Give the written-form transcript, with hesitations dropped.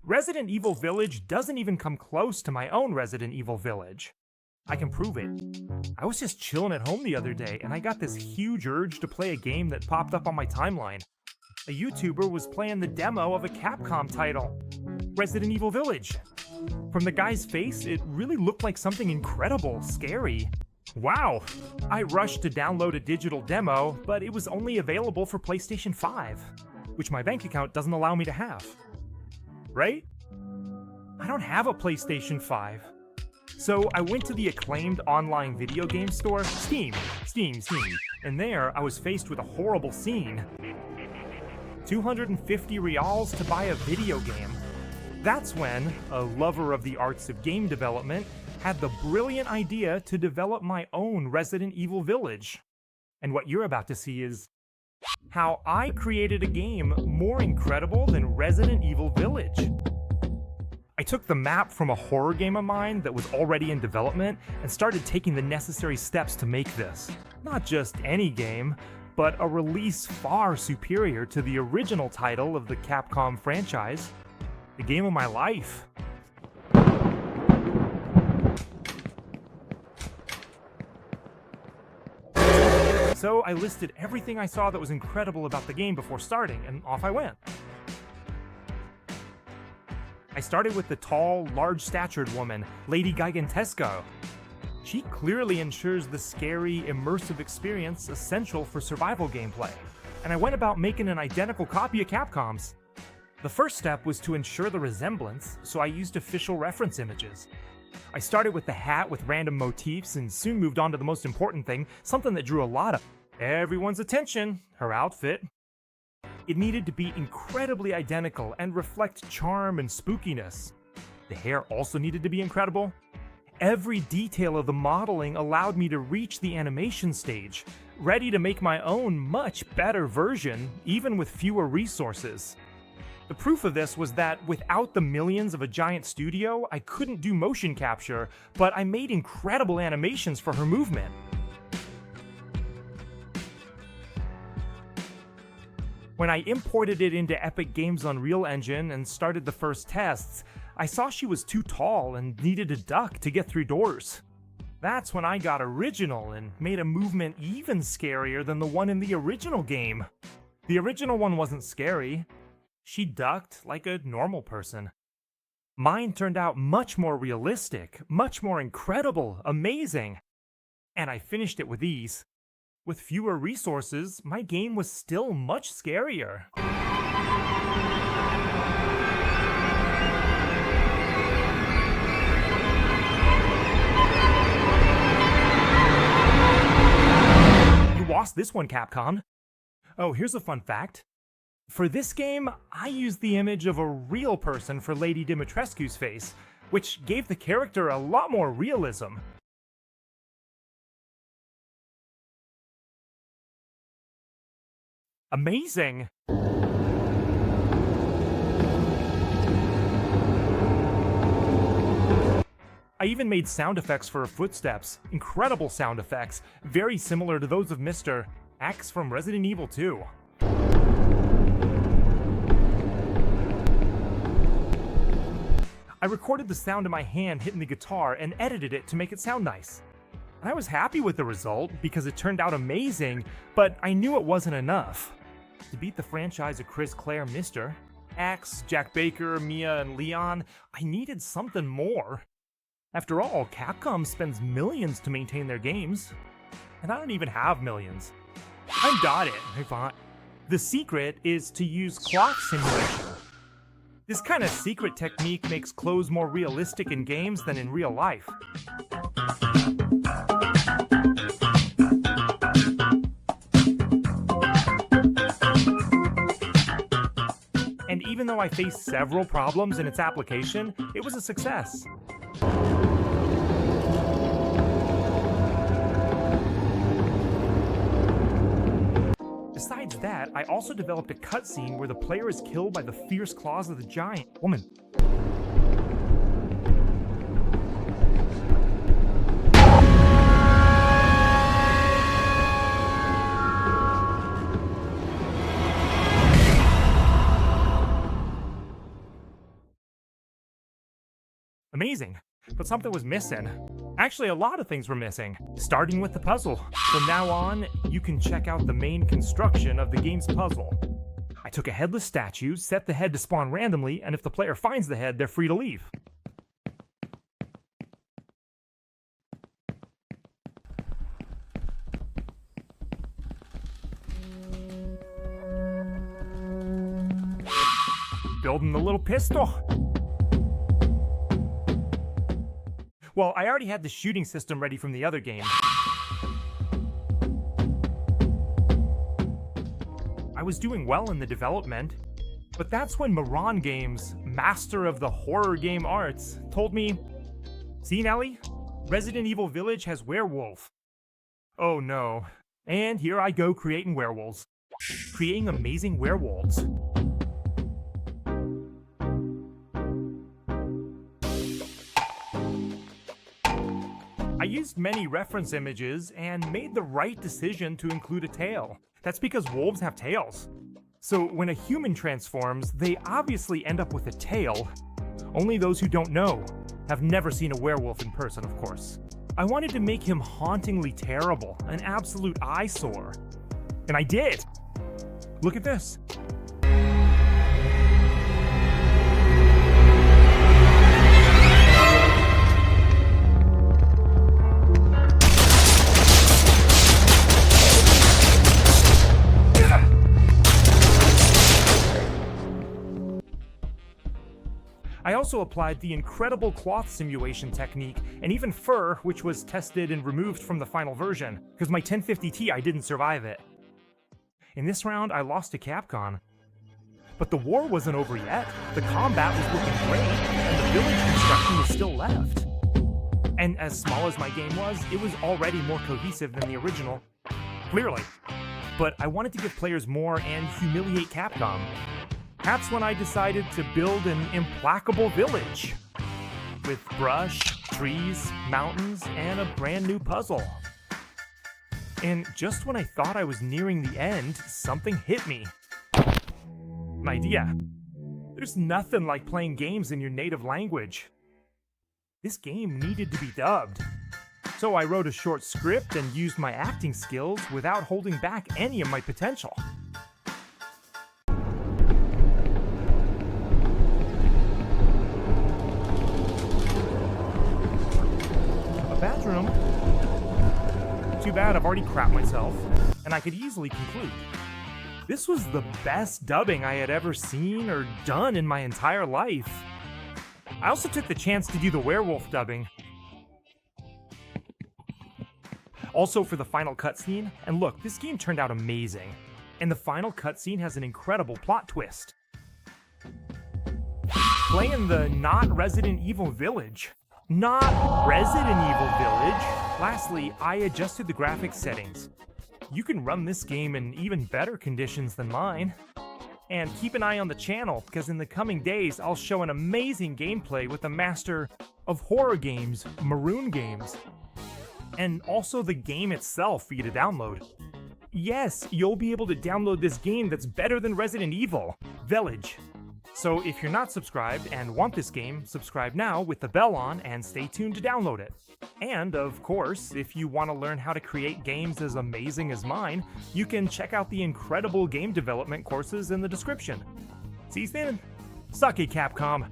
Resident Evil Village doesn't even come close to my own Resident Evil Village. I can prove it. I was just chilling at home the other day, and I got this huge urge to play a game that popped up on my timeline. A YouTuber was playing the demo of a Capcom title, Resident Evil Village. From the guy's face, it really looked like something incredible, scary. Wow! I rushed to download a digital demo, but it was only available for PlayStation 5, which my bank account doesn't allow me to have. Right? I don't have a PlayStation 5. So I went to the acclaimed online video game store, Steam, and there I was faced with a horrible scene. 250 reals to buy a video game. That's when a lover of the arts of game development had the brilliant idea to develop my own Resident Evil Village. And what you're about to see is how I created a game more incredible than Resident Evil Village. I took the map from a horror game of mine that was already in development and started taking the necessary steps to make this. Not just any game, but a release far superior to the original title of the Capcom franchise, the game of my life. So I listed everything I saw that was incredible about the game before starting, and off I went. I started with the tall, large-statured woman, Lady Gigantesco. She clearly ensures the scary, immersive experience essential for survival gameplay, and I went about making an identical copy of Capcom's. The first step was to ensure the resemblance, so I used official reference images. I started with the hat with random motifs and soon moved on to the most important thing, something that drew a lot of everyone's attention, her outfit. It needed to be incredibly identical and reflect charm and spookiness. The hair also needed to be incredible. Every detail of the modeling allowed me to reach the animation stage, ready to make my own much better version, even with fewer resources. The proof of this was that without the millions of a giant studio, I couldn't do motion capture, but I made incredible animations for her movement. When I imported it into Epic Games' Unreal Engine and started the first tests, I saw she was too tall and needed to duck to get through doors. That's when I got original and made a movement even scarier than the one in the original game. The original one wasn't scary. She ducked like a normal person. Mine turned out much more realistic, much more incredible, amazing. And I finished it with ease. With fewer resources, my game was still much scarier. You lost this one, Capcom. Oh, here's a fun fact. For this game, I used the image of a real person for Lady Dimitrescu's face, which gave the character a lot more realism. Amazing! I even made sound effects for her footsteps. Incredible sound effects, very similar to those of Mr. X from Resident Evil 2. I recorded the sound of my hand hitting the guitar and edited it to make it sound nice. And I was happy with the result because it turned out amazing, but I knew it wasn't enough. To beat the franchise of Chris, Claire, Mr. X, Jack Baker, Mia, and Leon, I needed something more. After all, Capcom spends millions to maintain their games, and I don't even have millions. I got it, fine. The secret is to use cloth simulation. This kind of secret technique makes clothes more realistic in games than in real life. And even though I faced several problems in its application, it was a success. Besides that, I also developed a cutscene where the player is killed by the fierce claws of the giant woman. Amazing. But something was missing. Actually, a lot of things were missing, starting with the puzzle. From now on, you can check out the main construction of the game's puzzle. I took a headless statue, set the head to spawn randomly, and if the player finds the head, they're free to leave. Building the little pistol. Well, I already had the shooting system ready from the other game. I was doing well in the development, but that's when Moran Games, master of the horror game arts, told me, "See, Nelly? Resident Evil Village has werewolf." Oh no. And here I go creating werewolves. Creating amazing werewolves. I used many reference images and made the right decision to include a tail. That's because wolves have tails. So when a human transforms, they obviously end up with a tail. Only those who don't know have never seen a werewolf in person, of course. I wanted to make him hauntingly terrible, an absolute eyesore. And I did. Look at this. I also applied the incredible cloth simulation technique, and even fur, which was tested and removed from the final version, because my 1050 Ti didn't survive it. In this round, I lost to Capcom. But the war wasn't over yet, the combat was looking great, and the village construction was still left. And as small as my game was, it was already more cohesive than the original. Clearly. But I wanted to give players more and humiliate Capcom. That's when I decided to build an implacable village. With brush, trees, mountains, and a brand new puzzle. And just when I thought I was nearing the end, something hit me. An idea. There's nothing like playing games in your native language. This game needed to be dubbed. So I wrote a short script and used my acting skills without holding back any of my potential. Bathroom. Too bad, I've already crapped myself, and I could easily conclude. This was the best dubbing I had ever seen or done in my entire life. I also took the chance to do the werewolf dubbing. Also for the final cutscene, and look, this game turned out amazing. And the final cutscene has an incredible plot twist. Playing the not Resident Evil Village. Not Resident Evil Village. Lastly, I adjusted the graphics settings. You can run this game in even better conditions than mine. And keep an eye on the channel, because in the coming days, I'll show an amazing gameplay with the master of horror games, Maroon Games. And also the game itself for you to download. Yes, you'll be able to download this game that's better than Resident Evil, Village. So if you're not subscribed and want this game, subscribe now with the bell on and stay tuned to download it. And of course, if you want to learn how to create games as amazing as mine, you can check out the incredible game development courses in the description. See you soon. Suck it, Capcom.